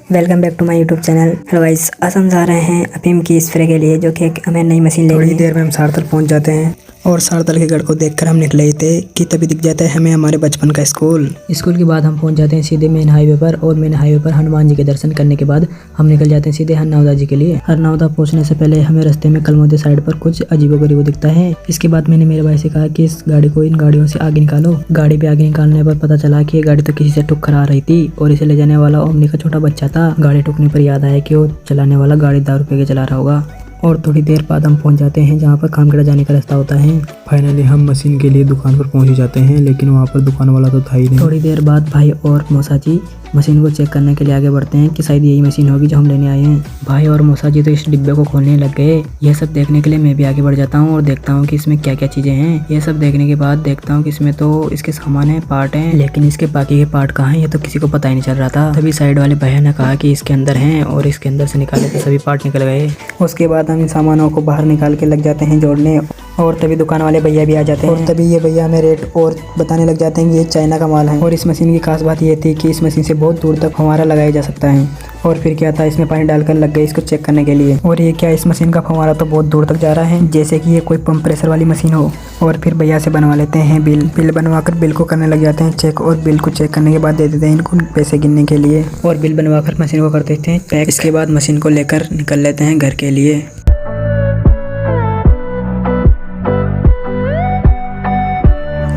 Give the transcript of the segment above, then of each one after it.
Welcome back to my YouTube channel. Hello guys, आज हम जा रहे हैं अफीम की स्प्रे के लिए, जो कि एक हमें नई मशीन ले। थोड़ी देर में हम सारतल पहुंच जाते हैं और सारतल के गढ़ को देखकर हम निकले ही थे कि तभी दिख जाता है हमें हमारे बचपन का स्कूल के बाद हम पहुंच जाते हैं सीधे मेन हाईवे पर, और मेन हाईवे पर हनुमान जी के दर्शन करने के बाद हम निकल जाते हैं सीधे हरनौदा जी के लिए। हरनौदा पहुंचने से पहले हमें रास्ते में कलमोदी साइड पर कुछ अजीबोगरीब दिखता है। इसके बाद मैंने मेरे भाई से कहा कि इस गाड़ी को इन गाड़ियों से आगे निकालो। गाड़ी पे आगे निकालने पर पता चला कि ये गाड़ी तो किसी से ठुकर आ रही थी और इसे ले जाने वाला ओमनी का छोटा बच्चा था। गाड़ी ठुकने पर याद आया कि वो चलाने वाला गाड़ी दारू पी के चला रहा होगा। और थोड़ी देर बाद हम पहुंच जाते हैं जहां पर खामखेड़ा जाने का रास्ता होता है। फाइनली हम मशीन के लिए दुकान पर पहुंच जाते हैं, लेकिन वहां पर दुकान वाला तो था ही नहीं। थोड़ी देर बाद भाई और मौसा जी मशीन को चेक करने के लिए आगे बढ़ते हैं कि शायद यही मशीन होगी जो हम लेने आए हैं। भाई और मौसा जी तो इस डिब्बे को खोलने लग गए। यह सब देखने के लिए मैं भी आगे बढ़ जाता हूँ और देखता हूँ कि इसमें क्या क्या चीजें हैं। यह सब देखने के बाद देखता हूँ कि इसमें तो इसके सामान है, पार्ट हैं, लेकिन इसके बाकी के पार्ट कहाँ हैं ये तो किसी को पता ही नहीं चल रहा था। तभी साइड वाले भैया ने कहा कि इसके अंदर हैं, और इसके अंदर से निकाले तो सभी पार्ट निकल गए। उसके बाद हम इन सामानों को बाहर निकाल के लग जाते हैं जोड़ने, और तभी दुकान वाले भैया भी आ जाते हैं। और तभी ये भैया हमें रेट और बताने लग जाते हैं कि ये चाइना का माल है। और इस मशीन की खास बात ये थी कि इस मशीन से बहुत दूर तक फव्वारा लगाया जा सकता है। और फिर क्या था, इसमें पानी डालकर लग गए इसको चेक करने के लिए। और ये क्या, इस मशीन का फव्वारा तो बहुत दूर तक जा रहा है, जैसे कि ये कोई पंप प्रेशर वाली मशीन हो। और फिर भैया से बनवा लेते हैं बिल बनवाकर बिल को करने लग जाते हैं चेक, और बिल को चेक करने के बाद दे देते हैं इनको पैसे गिनने के लिए। और बिल बनवाकर मशीन को कर देते हैं पैक। इसके बाद मशीन को लेकर निकल लेते हैं घर के लिए।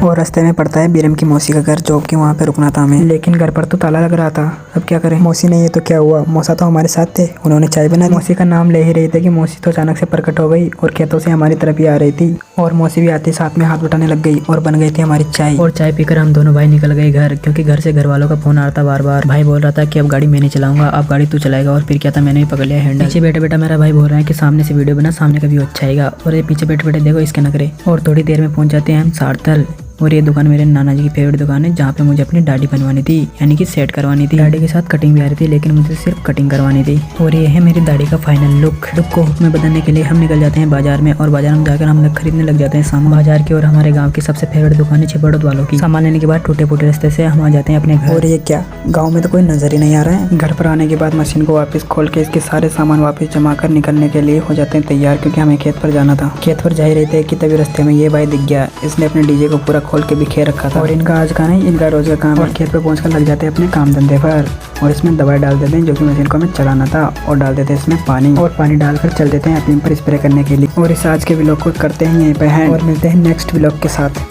और रास्ते में पड़ता है बीरम की मौसी का घर, जो कि वहाँ पे रुकना था हमें, लेकिन घर पर तो ताला लग रहा था। अब क्या करें, मौसी नहीं है तो क्या हुआ, मौसा तो हमारे साथ थे, उन्होंने चाय बना दी। मौसी का नाम ले ही रही थी कि मौसी तो अचानक से प्रकट हो गई और खेतों से हमारी तरफ ही आ रही थी। और मौसी भी आते साथ में हाथ बटाने लग गई और बन गई थी हमारी चाय। और चाय पीकर हम दोनों भाई निकल गए घर, क्योंकि घर से घर वालों का फोन आ रहा था बार बार। भाई बोल रहा था कि अब गाड़ी मैं नहीं चलाऊंगा, अब गाड़ी तू चलाएगा। और फिर क्या था, मैंने भी पकड़ लिया हैंडल। पीछे बैठे बैठा मेरा भाई बोल रहा है कि सामने से वीडियो बना, सामने का व्यू अच्छा आएगा। और ये पीछे बैठे बैठे देखो इसके नखरे। और थोड़ी देर में पहुंच जाते हैं हम सारतल। और ये दुकान मेरे नाना जी की फेवरेट दुकान है, जहाँ पे मुझे अपनी दाढ़ी बनवानी थी, यानी कि सेट करवानी थी। दाढ़ी के साथ कटिंग भी आ रही थी, लेकिन मुझे सिर्फ कटिंग करवानी थी। और ये है मेरी दाढ़ी का फाइनल लुक को हुक में बदलने के लिए हम निकल जाते हैं बाजार में। और बाजार में जाकर हम लोग खरीदने लग जाते हैं सामान। बाजार की और हमारे गाँव की सबसे फेवरेट दुकान है छिबड़ोद वालों की। सामान लेने के बाद टूटे फूटे रास्ते से हम आ जाते हैं अपने घर। और ये क्या, गाँव में तो कोई नजर ही नहीं आ रहा है। घर पर आने के बाद मशीन को वापस खोल के इसके सारे सामान वापस जमा कर निकलने के लिए हो जाते हैं तैयार, क्योंकि हमें खेत पर जाना था। खेत पर जा ही रहे थे कि तभी रास्ते में ये भाई दिख गया। इसने अपने डीजे को पूरा खोल के बिखेर रखा था। और इनका आज का नहीं, इनका रोज का काम है। खेत पे पहुंचकर लग जाते हैं अपने काम धंधे पर, और इसमें दवाई डाल देते हैं जो कि मशीन को हमें चलाना था, और डाल देते हैं इसमें पानी, और पानी डालकर चल देते हैं अपने पर स्प्रे करने के लिए। और इस आज के व्लॉग को करते हैं यहीं पे हैं, और मिलते हैं नेक्स्ट व्लॉग के साथ।